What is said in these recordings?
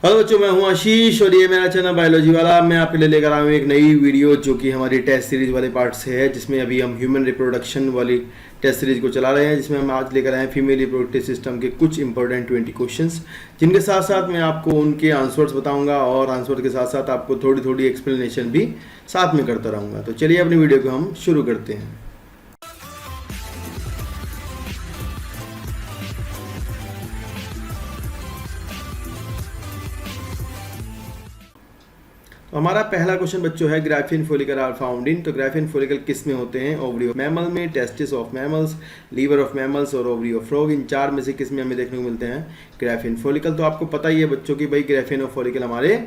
Hello बच्चों, मैं हूं आशीष और ये मेरा चैनल बायोलॉजी वाला। मैं आपके लिए लेकर आया हूं एक नई वीडियो जो कि हमारी टेस्ट सीरीज वाले पार्ट से है, जिसमें अभी हम ह्यूमन रिप्रोडक्शन वाली टेस्ट सीरीज को चला रहे हैं, जिसमें हम आज लेकर आए हैं फीमेल रिप्रोडक्टिव सिस्टम के कुछ इंपॉर्टेंट 20 क्वेश्चंस, जिनके साथ साथ मैं आपको उनके आंसर्स बताऊंगा और आंसर के साथ साथ आपको थोड़ी थोड़ी एक्सप्लेनेशन भी साथ में करता रहूँगा। तो चलिए अपनी वीडियो को हम शुरू करते हैं। हमारा पहला क्वेश्चन बच्चों है graafian follicle are found in. तो ग्राफिन फोलिकल किस में होते हैं? ओवरी ऑफ मैमल में, testis of mammals, liver of mammals और ओवरी ऑफ फ्रॉग। इन चार में से किस में हमें देखने को मिलते हैं ग्राफिन फोलिकल? तो आपको पता ही है बच्चों की भाई ग्राफिन और फोलिकल हमारे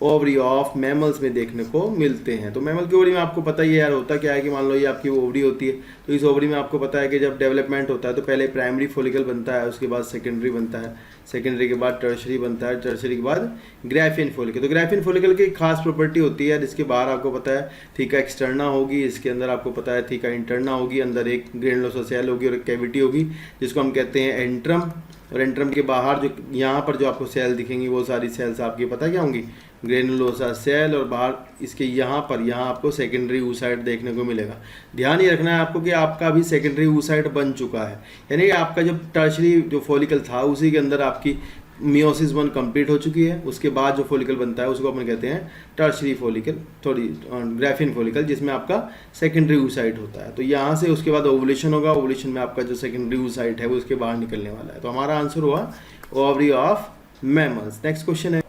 ओवरी ऑफ मैमल्स में देखने को मिलते हैं। तो मैमल की ओवरी में आपको पता ही है यार होता क्या है कि मान लो ये आपकी ओवरी होती है, तो इस ओवरी में आपको पता है कि जब डेवलपमेंट होता है तो पहले प्राइमरी फोलिकल बनता है, उसके बाद सेकेंडरी बनता है, सेकेंडरी के बाद टर्शरी बनता है, टर्शरी के बाद ग्राफिन फोलिकल। तो ग्राफिन फोलिकल की खास प्रॉपर्टी होती है, जिसके बाहर आपको पता है थीका एक्सटर्ना होगी, इसके अंदर आपको पता है थीका इंटरना होगी, अंदर एक ग्रेनुलोसा सेल होगी और एक कैविटी होगी जिसको हम कहते हैं एंट्रम। और एंट्रम के बाहर जो यहाँ पर जो आपको सेल दिखेंगी वो सारी सेल्स आपकी पता क्या होंगी? Granulosa cell. और बाहर इसके यहाँ आपको सेकेंडरी oocyte देखने को मिलेगा। ध्यान ये रखना है आपको कि आपका अभी सेकेंडरी oocyte बन चुका है, यानी आपका जब टर्शरी जो फॉलिकल था उसी के अंदर आपकी मियोसिस 1 कंप्लीट हो चुकी है। उसके बाद जो फॉलिकल बनता है उसको अपन कहते हैं टर्शरी फॉलिकल, ग्राफिन फॉलिकल, जिसमें आपका सेकेंडरी oocyte होता है। तो यहाँ से उसके बाद ओवुलेशन होगा, ओवुलेशन में आपका जो सेकेंडरी oocyte है वो उसके बाहर निकलने वाला है। तो हमारा आंसर हुआ ovary of mammals. Next question है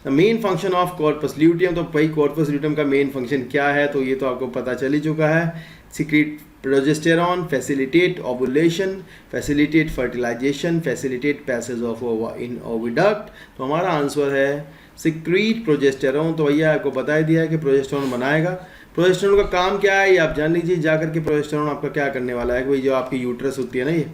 the main function of corpus luteum. तो भाई कॉर्पस ल्यूटियम का मेन फंक्शन क्या है? तो ये तो आपको पता चल ही चुका है। Secrete progesterone, facilitate ovulation, facilitate fertilisation, facilitate passage of ova in oviduct. तो हमारा आंसर है सीक्रेट प्रोजेस्टेरॉन। तो भैया आपको बता ही दिया है कि प्रोजेस्टेरॉन बनाएगा। प्रोजेस्टेरॉन का काम क्या है ये आप जान लीजिए जाकर के। प्रोजेस्टेरॉन आपका क्या करने वाला है कि भाई जो आपकी यूट्रस होती है ना, ये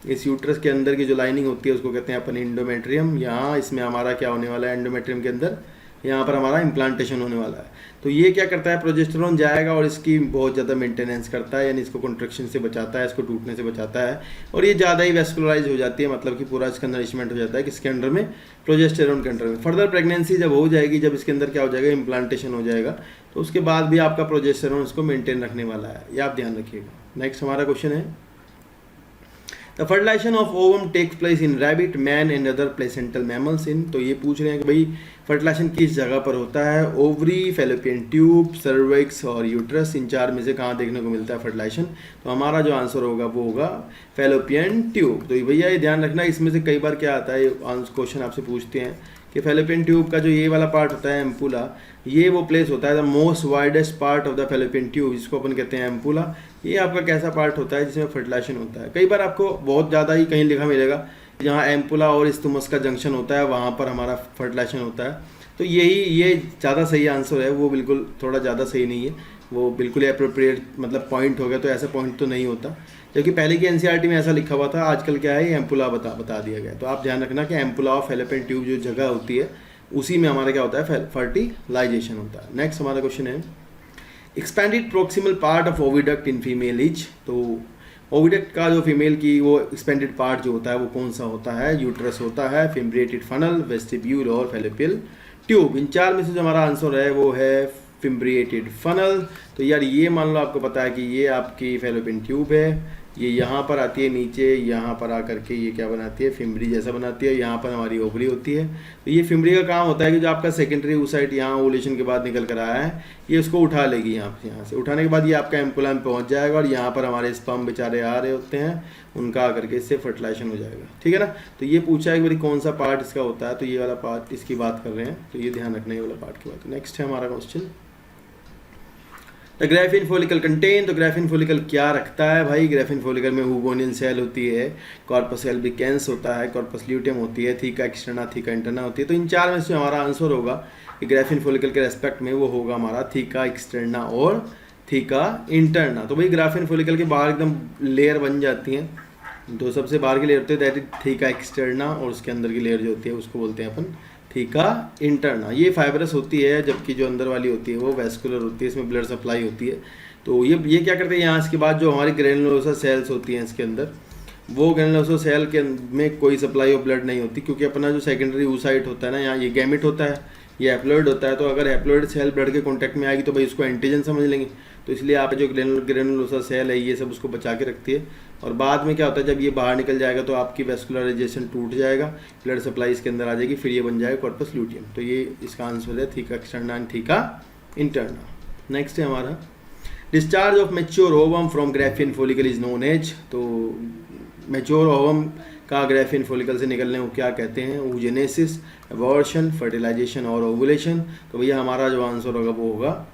इस यूट्रस के अंदर की जो लाइनिंग होती है उसको कहते हैं अपन एंडोमेट्रियम। यहाँ इसमें हमारा क्या होने वाला है? एंडोमेट्रियम के अंदर यहाँ पर हमारा इम्प्लांटेशन होने वाला है। तो ये क्या करता है? प्रोजेस्टेरॉन जाएगा और इसकी बहुत ज़्यादा मेंटेनेंस करता है, यानी इसको कॉन्ट्रैक्शन से बचाता है, इसको टूटने से बचाता है, और ये ज़्यादा ही वेस्कुलराइज हो जाती है, मतलब कि पूरा इसका नरिशमेंट हो जाता है किसके अंडर में? प्रोजेस्टेरॉन के अंडर में। फर्दर प्रेगनेंसी जब हो जाएगी, जब इसके अंदर क्या हो जाएगा? इम्प्लांटेशन हो जाएगा, तो उसके बाद भी आपका प्रोजेस्टेरॉन इसको मेंटेन रखने वाला है, ये आप ध्यान रखिएगा। नेक्स्ट हमारा क्वेश्चन है the fertilisation of ovum takes place in rabbit, man and other placental mammals in. तो ये पूछ रहे हैं कि भाई फर्टिलाइजेशन किस जगह पर होता है? ओवरी, फेलोपियन ट्यूब, सर्विक्स और यूट्रस। इन चार में से कहाँ देखने को मिलता है फर्टिलाइजेशन? तो हमारा जो आंसर होगा वो होगा फेलोपियन ट्यूब। तो भैया ये ध्यान रखना, इसमें से कई बार क्या आता है क्वेश्चन आपसे पूछते हैं कि फेलोपियन ट्यूब का जो ये वाला पार्ट होता है एम्पुला, ये वो प्लेस होता है the most widest part of the fallopian tube, जिसको अपन कहते हैं एम्पुला। ये आपका कैसा पार्ट होता है जिसमें फर्टिलाइजेशन होता है? कई बार आपको बहुत ज़्यादा ही कहीं लिखा मिलेगा जहाँ एम्पुला और स्टमस का जंक्शन होता है वहाँ पर हमारा फर्टिलाइजेशन होता है। तो ये ज़्यादा सही आंसर है, वो बिल्कुल थोड़ा ज़्यादा सही नहीं है, वो बिल्कुल एप्रोप्रिएट मतलब पॉइंट हो गया। तो ऐसा पॉइंट तो नहीं होता, क्योंकि पहले की एनसीईआरटी में ऐसा लिखा हुआ था, आजकल क्या है एम्पुला बता दिया गया। तो आप ध्यान रखना कि एम्पुला और फेलोपियन ट्यूब जो जगह होती है उसी में हमारा क्या होता है? फर्टिलाइजेशन होता है। नेक्स्ट हमारा क्वेश्चन है expanded proximal part of oviduct in female is. तो ओविडक्ट का जो फीमेल की वो एक्सपेंडेड पार्ट जो होता है वो कौन सा होता है? यूट्रस होता है, फिम्ब्रिएटेड फनल, वेस्टिब्यूल और फेलोपियल ट्यूब। इन चार में से जो हमारा आंसर है वो है फिम्ब्रिएटेड फनल। तो यार ये मान लो आपको पता है कि ये आपकी फेलोपियन ट्यूब है, ये यहाँ पर आती है नीचे, यहाँ पर आकर के ये क्या बनाती है? फिम्बरी जैसा बनाती है, यहाँ पर हमारी ओवरी होती है। तो ये फिम्बरी का काम होता है कि जो आपका सेकेंडरी oocyte यहाँ ओवुलेशन के बाद निकल कर आया है, ये उसको उठा लेगी। यहाँ से उठाने के बाद ये आपका एम्पुला में पहुँच जाएगा और यहाँ पर हमारे स्पर्म बेचारे आ रहे होते हैं, उनका आकर के इससे फर्टिलाइजेशन हो जाएगा। ठीक है ना? तो ये पूछा है कि भाई कौन सा पार्ट इसका होता है, तो ये वाला पार्ट इसकी बात कर रहे हैं, तो ये ध्यान रखना, ये वाला पार्ट की बात। नेक्स्ट है हमारा question the graphene follicle contain. तो ग्राफिन फोलिकल क्या रखता है भाई? ग्राफिन फोलिकल में हुबोनियन सेल होती है, कॉर्पस एल्बिकेंस होता है, कॉर्पस ल्यूटियम होती है, थीका एक्सटर्ना, थीका इंटरना होती है। तो इन चार में से हमारा आंसर होगा कि ग्राफिन फोलिकल के रेस्पेक्ट में वो होगा हमारा थीका एक्सटर्ना और थीका इंटरना। तो भाई ग्राफिन फोलिकल के बाहर एकदम लेयर बन जाती हैं, तो सबसे बाहर की लेयर होती है दैट इज थीका एक्सटर्ना, और उसके अंदर की लेयर जो होती है उसको बोलते हैं अपन थीका इंटरना। ये फाइबरस होती है, जबकि जो अंदर वाली होती है वो वेस्कुलर होती है, इसमें ब्लड सप्लाई होती है। तो ये क्या करते हैं, यहाँ इसके बाद जो हमारी ग्रेनुलोसा सेल्स होती हैं इसके अंदर, वो ग्रेनुलोसा सेल के में कोई सप्लाई ऑफ ब्लड नहीं होती, क्योंकि अपना जो सेकेंडरी oocyte होता है ना, यहाँ ये गैमेट होता है, ये हैप्लॉइड होता है। तो अगर हैप्लॉइड सेल ब्लड के कांटेक्ट में आएगी तो भाई उसको एंटीजन समझ लेंगे। तो इसलिए आप जो ग्रेनुलोसा सेल है ये सब उसको बचा के रखती है। और बाद में क्या होता है, जब ये बाहर निकल जाएगा तो आपकी वेस्कुलराइजेशन टूट जाएगा, ब्लड सप्लाई इसके अंदर आ जाएगी, फिर ये बन जाएगा कॉर्पस ल्यूटियम। तो ये इसका आंसर है theca externa and theca interna. Next है हमारा discharge of mature ovum from graafian follicle is known as. तो मेच्योर ओवम का ग्राफियन फॉलिकल से निकलने को क्या कहते हैं? oogenesis, एबॉर्शन, फर्टिलाइजेशन और ओवुलेशन। तो भैया हमारा जो आंसर होगा वो होगा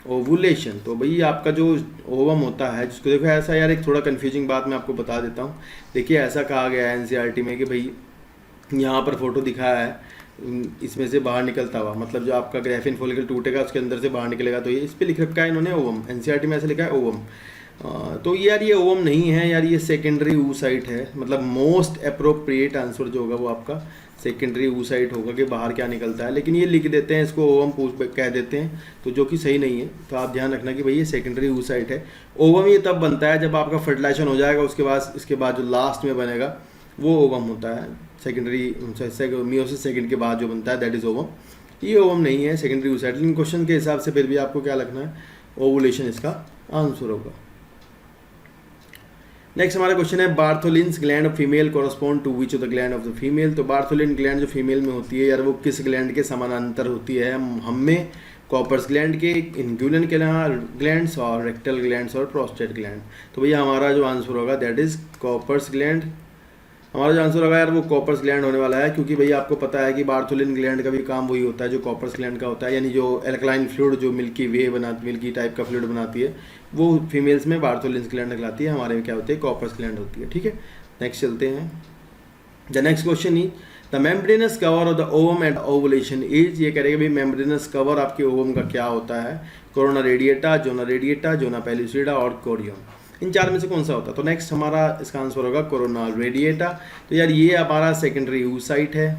ओवुलेशन। तो भैया आपका जो ओवम होता है, जिसको देखो ऐसा यार, एक थोड़ा कंफ्यूजिंग बात मैं आपको बता देता हूँ। देखिए ऐसा कहा गया है एनसीईआरटी में कि भाई यहाँ पर फोटो दिखाया है, इसमें से बाहर निकलता हुआ, मतलब जो आपका ग्राफियन फॉलिकल टूटेगा उसके अंदर से बाहर निकलेगा। तो ये इस पर लिख रखा है इन्होंने ओवम, एनसीईआरटी में ऐसे लिखा है ओवम। तो यार ये ओवम नहीं है यार, ये सेकेंडरी oocyte है। मतलब मोस्ट अप्रोप्रिएट आंसर जो होगा वो आपका सेकेंडरी oocyte होगा कि बाहर क्या निकलता है, लेकिन ये लिख देते हैं इसको ओवम कह देते हैं, तो जो कि सही नहीं है। तो आप ध्यान रखना कि भाई ये सेकेंडरी oocyte है। ओवम ये तब बनता है जब आपका फर्टिलाइजेशन हो जाएगा, इसके बाद जो लास्ट में बनेगा वो ओवम होता है। सेकेंडरी मियोसिस सेकेंड के बाद जो बनता है दैट इज ओवम। ये ओवम नहीं है, सेकेंडरी oocyte। लेकिन क्वेश्चन के हिसाब से फिर भी आपको क्या लगना है, ओवुलेशन इसका आंसर होगा। नेक्स्ट हमारा क्वेश्चन है Bartholin's gland of female correspond to which of the gland of the female. तो बार्थोलिन ग्लैंड जो फीमेल में होती है यार, वो किस ग्लैंड के समानांतर होती है? हम में कॉपर्स ग्लैंड के, इंग्युलिन ग्लैंड्स और रेक्टल ग्लैंड्स और प्रोस्टेट ग्लैंड। तो भैया हमारा जो आंसर होगा दैट इज कॉपर्स ग्लैंड। हमारा जो आंसर होगा यार वो कॉपर्स ग्लैंड होने वाला है, क्योंकि भैया आपको पता है कि बार्थोलिन ग्लैंड का भी काम वही होता है जो कॉपर्स ग्लैंड का होता है। यानी जो एल्कलाइन फ्लूइड, जो मिल्की टाइप का फ्लूइड बनाती है, वो फीमेल्स में बार्थोलिन ग्लैंड कहलाती है, हमारे में क्या होती है, कॉपर्स ग्लैंड होती है। ठीक है, नेक्स्ट चलते हैं। The next question is the membranous cover of the ovum at ovulation is. ये करेगा भाई मेम्ब्रेनस कवर आपके ओवम का क्या होता है? कोरोना रेडिएटा, जोना पेलुसिडा और कोरियम। इन चार में से कौन सा होता है? तो नेक्स्ट हमारा इसका आंसर होगा कोरोना रेडिएटा। तो यार ये हमारा सेकेंडरी oocyte है,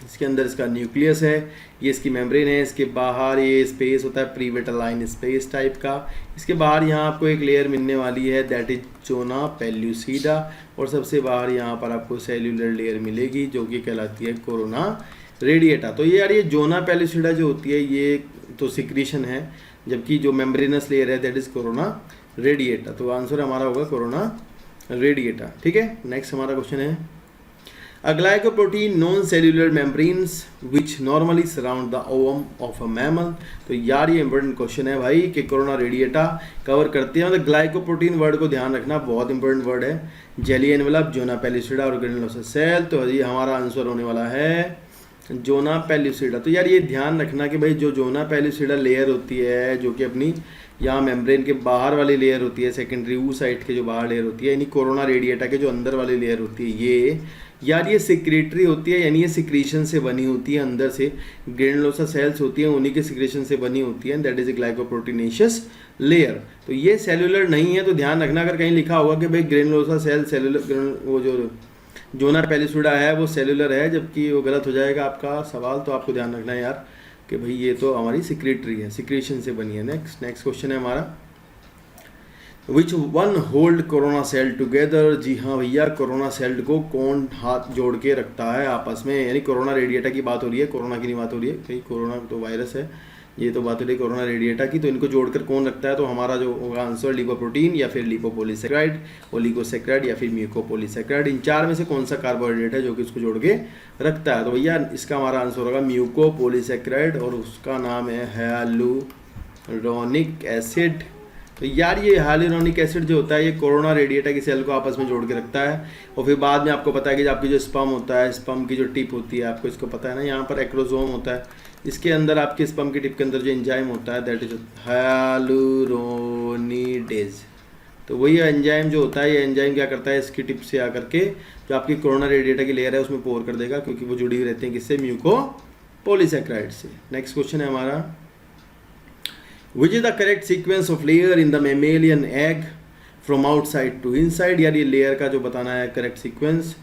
इसके अंदर इसका न्यूक्लियस है, ये इसकी मेम्ब्रेन है, इसके बाहर ये स्पेस होता है प्रीवेटालाइन स्पेस टाइप का। इसके बाहर यहाँ आपको एक लेयर मिलने वाली है दैट इज जोना पेल्यूसिडा, और सबसे बाहर यहाँ पर आपको सेल्यूलर लेयर मिलेगी जो कि कहलाती है कोरोना रेडिएटा। तो ये यार ये जोना पेल्यूसिडा जो होती है ये तो सिक्रीशन है, जबकि जो मेम्ब्रेनस लेयर है दैट इज कोरोना रेडिएटा। तो आंसर हमारा होगा कोरोना रेडिएटा। ठीक है, नेक्स्ट हमारा क्वेश्चन है a glycoprotein non cellular membranes which normally surround the ovum of a mammal. तो यार ये इंपॉर्टेंट क्वेश्चन है भाई कि कोरोना रेडिएटा कवर करते हैं। मतलब ग्लाइकोप्रोटीन वर्ड को ध्यान रखना, बहुत इंपॉर्टेंट वर्ड है। जेली एनवेलप, जोना पेल्यूसिडा और ग्रेनुलोसा सेल। तो ये हमारा आंसर होने वाला है जोना पेल्यूसिडा। तो यार ये ध्यान रखना कि भाई जो जोना पेल्यूसिडा लेयर होती है, जो कि अपनी यहाँ मेम्ब्रेन के बाहर वाली लेयर होती है, सेकेंडरी oocyte के जो बाहर लेयर होती है, यानी कोरोना रेडिएटा के जो अंदर वाली लेयर होती है, ये यार ये सिक्रेटरी होती है, यानी ये सिक्रीशन से बनी होती है। अंदर से ग्रेनुलोसा सेल्स होती हैं, उन्हीं के सिक्रेशन से बनी होती है, दैट इज ए ग्लाइकोप्रोटीनेशियस लेयर। तो ये सेलुलर नहीं है, तो ध्यान रखना अगर कहीं लिखा होगा कि भाई ग्रेनुलोसा सेल सेलुलर, वो जो जोना पेल्यूसिडा है वो सेलुलर है, जबकि वो गलत हो जाएगा आपका सवाल। तो आपको ध्यान रखना है यार कि भाई ये तो हमारी सिक्रेटरी है, सिक्रेशन से बनी है। नेक्स्ट क्वेश्चन है हमारा which one hold corona cell together. जी हाँ भैया, कोरोना सेल को कौन हाथ जोड़ के रखता है आपस में? यानी कोरोना रेडिएटा की बात हो रही है, कोरोना की नहीं बात हो रही है, भाई कोरोना तो वायरस है, ये तो बात हो रही है कोरोना रेडिएटा की। तो इनको जोड़कर कौन रखता है? तो हमारा जो होगा आंसर लिपोप्रोटीन या फिर लिपोपोलीसेक्राइड, ओलिगोसेक्राइड या फिर म्यूकोपोलीसेक्राइड। इन चार में से कौन सा कार्बोहाइड्रेट है जो कि इसको जोड़ के रखता है? तो भैया इसका हमारा आंसर होगा म्यूकोपोलीसेक्राइड, और उसका नाम है हाइलुरोनिक एसिड। तो यार ये हाइलुरोनिक एसिड जो होता है ये कोरोना रेडिएटा की सेल को आपस में जोड़ के रखता है। और फिर बाद में आपको पता है कि आपकी जो स्पर्म होता है, स्पर्म की जो टिप होती है, आपको इसको पता है ना, यहाँ पर एक्रोसोम होता है, इसके अंदर आपके स्पर्म की टिप के अंदर जो एंजाइम होता है दैट इज हाइलुरोनिडेज। तो वही एंजाइम जो होता है, ये एंजाइम क्या करता है, इसकी टिप से आकर के जो आपकी कोरोना रेडिएटा की लेयर है उसमें पोर कर देगा, क्योंकि वो जुड़ी हुई रहती है किससे? म्यूकोपोलीसेक्राइड से। नेक्स्ट क्वेश्चन है हमारा which is the correct sequence of layer in the mammalian egg from outside to inside. यार ये लेयर का जो बताना है करेक्ट सीक्वेंस,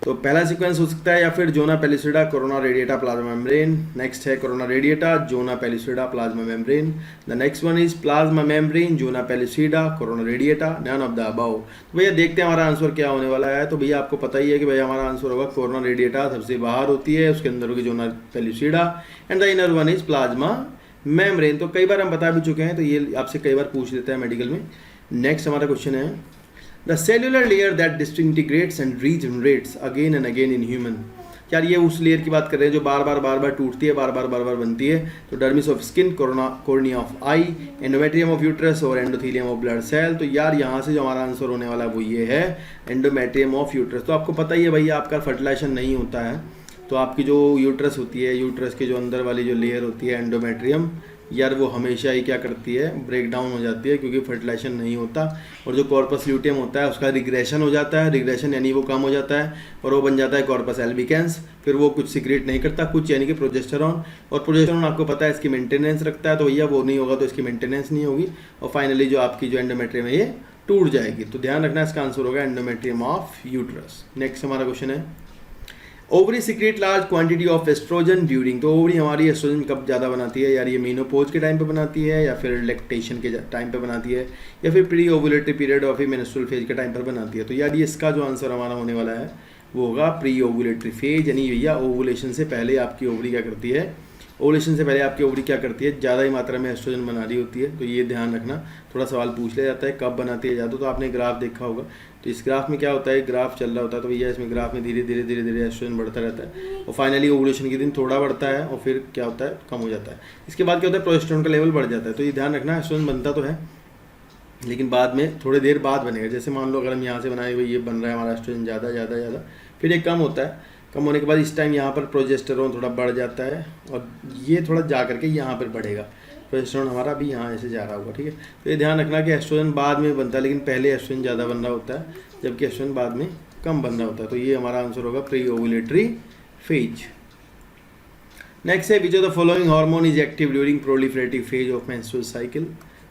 तो पहला सीक्वेंस हो सकता है या फिर zona pellucida, corona radiata, plasma membrane. Next है corona radiata, zona pellucida, plasma membrane. The next one is plasma membrane, zona pellucida, corona radiata, none of the above. तो भैया देखते हैं हमारा आंसर क्या होने वाला है। तो भैया आपको पता ही है कि भैया हमारा आंसर होगा कोरोना रेडिएटा, सबसे बाहर होती है, उसके अंदर होगी zona pellucida and the inner one is plasma membrane. तो कई बार हम बता भी चुके हैं, तो ये आपसे कई बार पूछ लेता है मेडिकल में। नेक्स्ट हमारा क्वेश्चन है the cellular layer that डिसइंटीग्रेट्स and regenerates again and again in human. यार ये उस लेयर की बात कर रहे हैं जो बार बार टूटती है, बार बार बनती है। तो dermis of skin, cornea of I, endometrium of uterus और एंडोथेलियम ऑफ ब्लड सेल। तो यार यहाँ से जो हमारा आंसर होने वाला है वो ये है एंडोमेट्रियम ऑफ यूट्रस। तो आपको पता ही है भैया आपका फर्टिलाइजेशन नहीं होता है, तो आपकी जो यूट्रस होती है, यूट्रस के जो अंदर वाली जो लेयर होती है एंडोमेट्रियम, यार वो हमेशा ही क्या करती है, ब्रेक डाउन हो जाती है, क्योंकि फर्टिलाइजेशन नहीं होता। और जो कॉर्पस ल्यूटियम होता है उसका रिग्रेशन हो जाता है, रिग्रेशन यानी वो कम हो जाता है और वो बन जाता है कॉर्पस एल्बिकेंस। फिर वो कुछ सीक्रेट नहीं करता, कुछ यानी कि प्रोजेस्टेरॉन, और प्रोजेस्टेरॉन आपको पता है इसकी मेंटेनेंस रखता है, तो भैया वो नहीं होगा तो इसकी मेंटेनेंस नहीं होगी और फाइनली जो आपकी जो एंडोमेट्रियम है ये टूट जाएगी। तो ध्यान रखना इसका आंसर होगा एंडोमेट्रियम ऑफ यूट्रस। नेक्स्ट हमारा क्वेश्चन है ovary secret large quantity of oestrogen during. तो ओवरी हमारी एस्ट्रोजन कब ज़्यादा बनाती है, यार ये मेनोपोज के टाइम पे बनाती है, या फिर लैक्टेशन के टाइम पे बनाती है, या फिर प्री ओवुलेटरी पीरियड और फिर मेंस्ट्रुअल फेज के टाइम पर बनाती है। तो यार ये इसका जो आंसर हमारा होने वाला है वो होगा प्री ओवुलेटरी फेज, यानी भैया ओवुलेशन से पहले आपकी ओवरी क्या करती है, ओवुलेशन से पहले आपकी ओवरी क्या करती है, ज़्यादा ही मात्रा में एस्ट्रोजन बना रही होती है। तो ये ध्यान रखना, थोड़ा सवाल पूछ लिया जाता है कब बनाती है ज़्यादा। तो आपने ग्राफ देखा होगा, तो इस ग्राफ में क्या होता है, ग्राफ चल रहा होता है, तो भैया इसमें ग्राफ में धीरे धीरे एस्ट्रोजन बढ़ता रहता है और फाइनली ओवुलेशन के दिन थोड़ा बढ़ता है और फिर क्या होता है, कम हो जाता है। इसके बाद क्या होता है, प्रोजेस्टेरॉन का लेवल बढ़ जाता है। तो ये ध्यान रखना, एस्ट्रोजन बनता तो है लेकिन बाद में थोड़ी देर बाद बनेगा। जैसे मान लो अगर हम यहाँ से बनाए हुए ये बन रहा है हमारा एस्ट्रोजन ज़्यादा, फिर ये कम होता है, कम होने के बाद इस टाइम यहाँ पर प्रोजेस्टेरॉन थोड़ा बढ़ जाता है और ये थोड़ा जा करके यहाँ पर बढ़ेगा। प्रोजेस्टेरॉन हमारा भी यहाँ ऐसे जा रहा होगा, ठीक है। तो ये ध्यान रखना कि एस्ट्रोजन बाद में बनता है, लेकिन पहले एस्ट्रोजन ज़्यादा बन रहा होता है जबकि एस्ट्रोजन बाद में कम बन रहा होता है। तो ये हमारा आंसर होगा प्री ओवुलेटरी फेज। नेक्स्ट है विच of the following hormone is active during proliferative phase of menstrual cycle.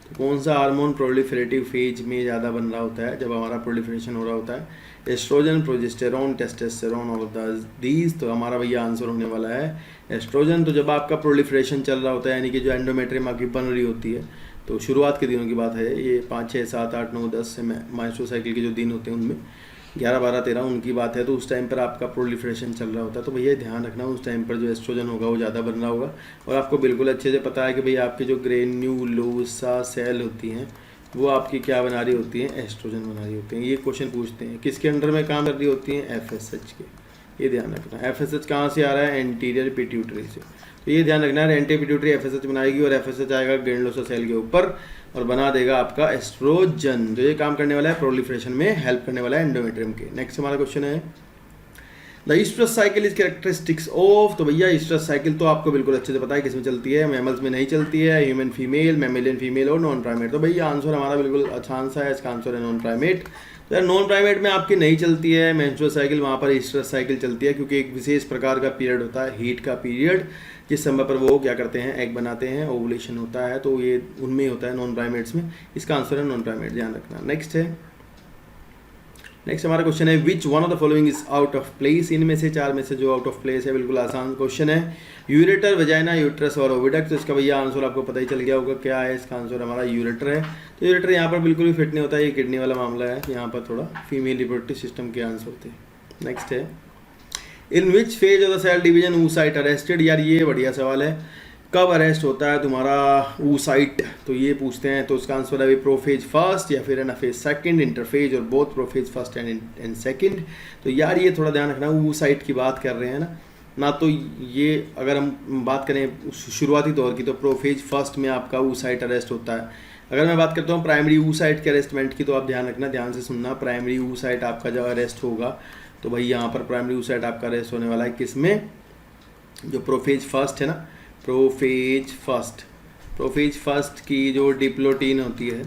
तो कौन सा हार्मोन प्रोलिफरेटिव फेज में ज़्यादा बन रहा होता है, जब हमारा प्रोलिफरेशन हो रहा होता है, oestrogen, progesterone, testosterone, all of these. तो हमारा भैया आंसर होने वाला है एस्ट्रोजन। तो जब आपका प्रोलिफरेशन चल रहा होता है, यानी कि जो एंडोमेट्रियम आपकी बन रही होती है, तो शुरुआत के दिनों की बात है, ये 5, 6, 7, 8, 9, 10 से मेंस्ट्रुअल साइकिल के जो दिन होते हैं उनमें 11, 12, 13 उनकी बात है, तो उस टाइम पर आपका प्रोलिफरेशन चल रहा होता है। तो भैया ध्यान रखना उस टाइम पर जो एस्ट्रोजन होगा वो ज़्यादा बन रहा होगा। और आपको बिल्कुल अच्छे से पता है कि भैया आपकी जो ग्रेन्युलोसा सेल होती हैं वो आपकी क्या बना रही होती हैं, एस्ट्रोजन बना रही होती हैं। ये क्वेश्चन पूछते हैं किसके अंडर में काम कर रही होती हैं, FSH के। ये ध्यान रखना, FSH कहाँ से आ रहा है, एंटीरियर पिट्यूटरी से। तो ये ध्यान रखना है, एंटीरियर पिट्यूटरी FSH बनाएगी और FSH आएगा ग्रेन्युलोसा सेल के ऊपर और बना देगा आपका एस्ट्रोजन, जो ये काम करने वाला है प्रोलिफरेशन में हेल्प करने वाला है एंडोमेट्रियम के। नेक्स्ट हमारा क्वेश्चन है the oestrus cycle is characteristics of. तो भैया ईस्ट्रस साइकिल तो आपको बिल्कुल अच्छे से पता है किसमें चलती है, मैमल्स में नहीं चलती है, ह्यूमन फीमेल, मैमेलियन फीमेल और नॉन प्राइमेट। तो भैया आंसर हमारा बिल्कुल आसान सा है, इसका आंसर है नॉन प्राइमेट। तो यार नॉन प्राइमेट में आपकी नहीं चलती है मेंस्ट्रुअल साइकिल, वहाँ पर ईस्ट्रस साइकिल चलती है, क्योंकि एक विशेष प्रकार का पीरियड होता है, हीट का पीरियड, जिस समय पर वो क्या करते हैं, एग बनाते हैं, ओवुलेशन होता है, तो ये उनमें होता है नॉन प्राइमेट्स में। इसका आंसर है नॉन प्राइमेट, ध्यान रखना। नेक्स्ट हमारा क्वेश्चन है which one of the following is out of place. इनमें से 4 में से जो आउट ऑफ प्लेस है, बिल्कुल आसान क्वेश्चन है। यूरेटर, वजाइना, यूट्रस और ओविडक्ट। तो इसका भैया आंसर आपको पता ही चल गया होगा क्या है, इसका आंसर हमारा यूरेटर है। तो यूरेटर यहाँ पर बिल्कुल भी फिट नहीं होता है, ये किडनी वाला मामला है, यहाँ पर थोड़ा फीमेल रिप्रोडक्टिव सिस्टम के आंसर होते हैं। नेक्स्ट है in which phase of the cell division oocyte arrested. यार ये बढ़िया सवाल है, कब अरेस्ट होता है तुम्हारा oocyte, तो ये पूछते हैं। तो इसका आंसर है प्रोफेज फर्स्ट या फिर एनाफेज सेकंड, इंटरफेज और both prophase first and second. तो यार ये थोड़ा ध्यान रखना, oocyte की बात कर रहे हैं ना, तो ये अगर हम बात करें शुरुआती दौर की तो प्रोफेज फर्स्ट में आपका oocyte अरेस्ट होता है। अगर मैं बात करता हूँ प्राइमरी oocyte के अरेस्टमेंट की, तो आप ध्यान रखना, ध्यान से सुनना, प्राइमरी oocyte आपका जब अरेस्ट होगा तो भाई यहाँ पर प्राइमरी oocyte आपका अरेस्ट होने वाला है किसमें, जो प्रोफेज फर्स्ट है ना, प्रोफेज फर्स्ट की जो डिप्लोटीन होती है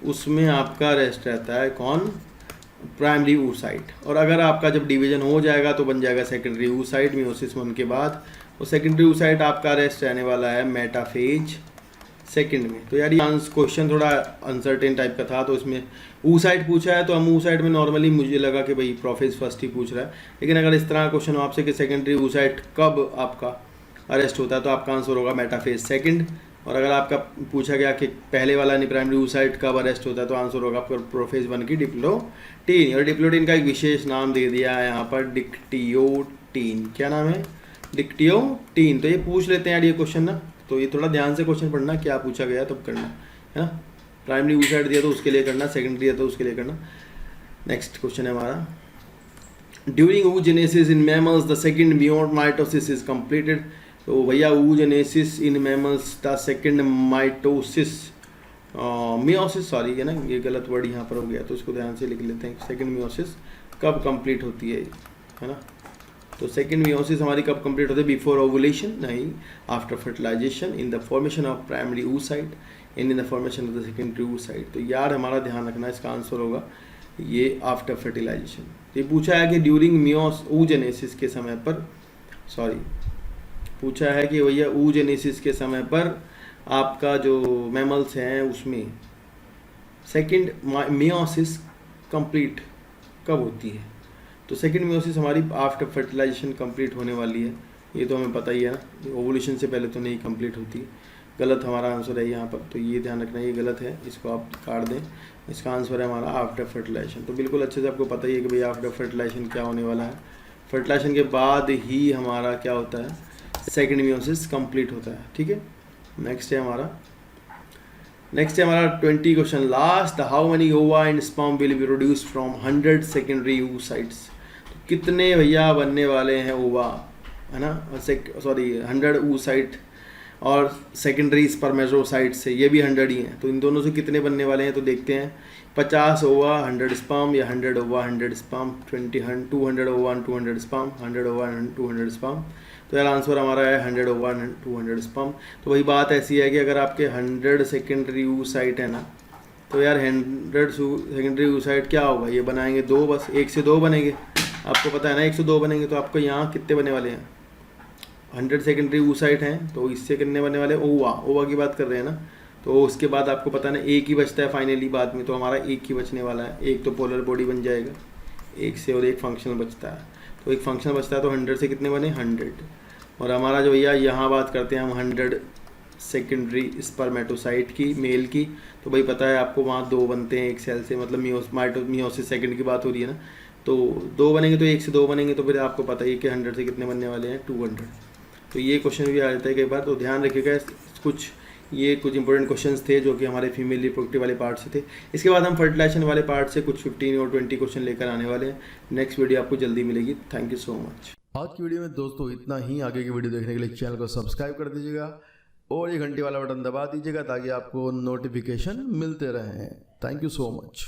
उसमें आपका अरेस्ट रहता है कौन, प्राइमरी oocyte। और अगर आपका जब डिवीजन हो जाएगा तो बन जाएगा सेकेंडरी oocyte, मियोसिस 1 के बाद। और सेकेंडरी oocyte आपका अरेस्ट रहने वाला है मेटाफेज सेकंड में। तो यार ये क्वेश्चन थोड़ा अनसर्टेन टाइप का था, तो इसमें oocyte पूछा है तो हम oocyte में नॉर्मली मुझे लगा कि भाई प्रोफेज फर्स्ट ही पूछ रहा है, लेकिन अगर इस तरह का क्वेश्चन हो आपसे कि सेकेंडरी oocyte कब आपका अरेस्ट होता है तो आपका आंसर होगा मेटाफेज सेकंड। और अगर आपका पूछा गया कि पहले वाला नहीं प्राइमरी oocyte कब अरेस्ट होता है तो आंसर होगा आपका प्रोफेज 1 की डिप्लोटीन। और डिप्लोटीन का एक विशेष नाम दे दिया है यहाँ पर, डिक्टियोटीन। क्या नाम है? डिक्टियोटीन। तो ये पूछ लेते हैं यार ये क्वेश्चन ना, तो ये थोड़ा ध्यान से क्वेश्चन पढ़ना, क्या पूछा गया तब करना है ना। प्राइमरी oocyte दिया तो उसके लिए करना, सेकेंडरी दिया तो उसके लिए करना। नेक्स्ट क्वेश्चन है हमारा, during oogenesis in mammals the second mitosis is completed. तो भैया oogenesis in mammals the second meiosis sorry है ना, ये गलत वर्ड यहाँ पर हो गया तो इसको ध्यान से लिख लेते हैं। सेकंड मियोसिस कब कंप्लीट होती है ना। तो सेकंड मियोसिस हमारी कब कंप्लीट होती है? बिफोर ओवुलेशन नहीं, after fertilisation, in the formation of primary oocyte and in the formation of the secondary oocyte। तो यार हमारा ध्यान रखना, इसका आंसर होगा ये आफ्टर फर्टिलाइजेशन। ये पूछा है कि ड्यूरिंग oogenesis के समय पर, सॉरी पूछा है कि भैया oogenesis के समय पर आपका जो मैमल्स हैं उसमें सेकंड मियोसिस कंप्लीट कब होती है। तो सेकंड मियोसिस हमारी आफ्टर फर्टिलाइजेशन कंप्लीट होने वाली है, ये तो हमें पता ही है ना। ओवुलेशन से पहले तो नहीं कंप्लीट होती, गलत हमारा आंसर है यहाँ पर। तो ये ध्यान रखना, ये गलत है, इसको आप काट दें। इसका आंसर है हमारा आफ्टर फर्टिलाइजेशन। तो बिल्कुल अच्छे से आपको पता ही है कि भाई आफ्टर फर्टिलाइजेशन क्या होने वाला है। फर्टिलाइजेशन के बाद ही हमारा क्या होता है? सेकेंड मियोसिस कंप्लीट होता है। ठीक है, नेक्स्ट है हमारा 20 क्वेश्चन लास्ट। हाउ मेनी ओवा and sperm will be produce from 100 secondary oocytes। तो कितने भैया बनने वाले हैं ओवा, है ना, सॉरी 100 oocyte और सेकेंडरी स्पर्मेटोसाइट से, ये भी 100 ही हैं। तो इन दोनों से कितने बनने वाले हैं तो देखते हैं। 50 ओवा 100 स्पर्म या 100 ओवा 100 स्पर्म, 200 ओवा 200 स्पर्म, 100 ओवा 200 स्पर्म। तो यार आंसर हमारा है 100 ओवा 200 स्पर्म। तो वही बात ऐसी है कि अगर आपके 100 सेकेंडरी oocyte है ना, तो यार 100 सेकेंडरी oocyte क्या होगा, ये बनाएंगे 2, बस 1 से 2 बनेंगे। आपको पता है ना 1 से 2 बनेंगे। तो आपको यहाँ कितने बनने वाले हैं? 100 सेकेंडरी oocyte हैं, तो इससे कितने बनने वाले? ओवा की बात कर रहे हैं ना। तो उसके बाद आपको पता है ना 1 ही बचता है फाइनली बाद में, तो हमारा 1 ही बचने वाला है। एक तो पोलर बॉडी बन जाएगा 1 से, और एक फंक्शनल बचता है। तो एक फंक्शनल बचता है, तो 100 से कितने बने? 100। और हमारा जो भैया यहाँ बात करते हैं हम 100 सेकेंडरी स्पर्मेटोसाइट की, मेल की, तो भाई पता है आपको वहाँ 2 बनते हैं एक सेल से, मतलब मियोसिस सेकंड की बात हो रही है ना। तो 2 बनेंगे तो 1 से 2 बनेंगे, तो फिर आपको पता ही कि 100 से कितने बनने वाले हैं? 200। तो ये क्वेश्चन भी आ जाता है कई बार, तो ध्यान रखिएगा। कुछ इंपॉर्टेंट क्वेश्चंस थे जो कि हमारे फीमेल रिप्रोडक्टिव वाले पार्ट से थे। इसके बाद हम फर्टिलाइजेशन वाले पार्ट से कुछ 15 और 20 क्वेश्चन लेकर आने वाले हैं। नेक्स्ट वीडियो आपको जल्दी मिलेगी। Thank you so much. आज की वीडियो में दोस्तों इतना ही। आगे की वीडियो देखने के लिए चैनल को सब्सक्राइब कर दीजिएगा और ये घंटी वाला बटन दबा दीजिएगा ताकि आपको नोटिफिकेशन मिलते रहें। Thank you so much.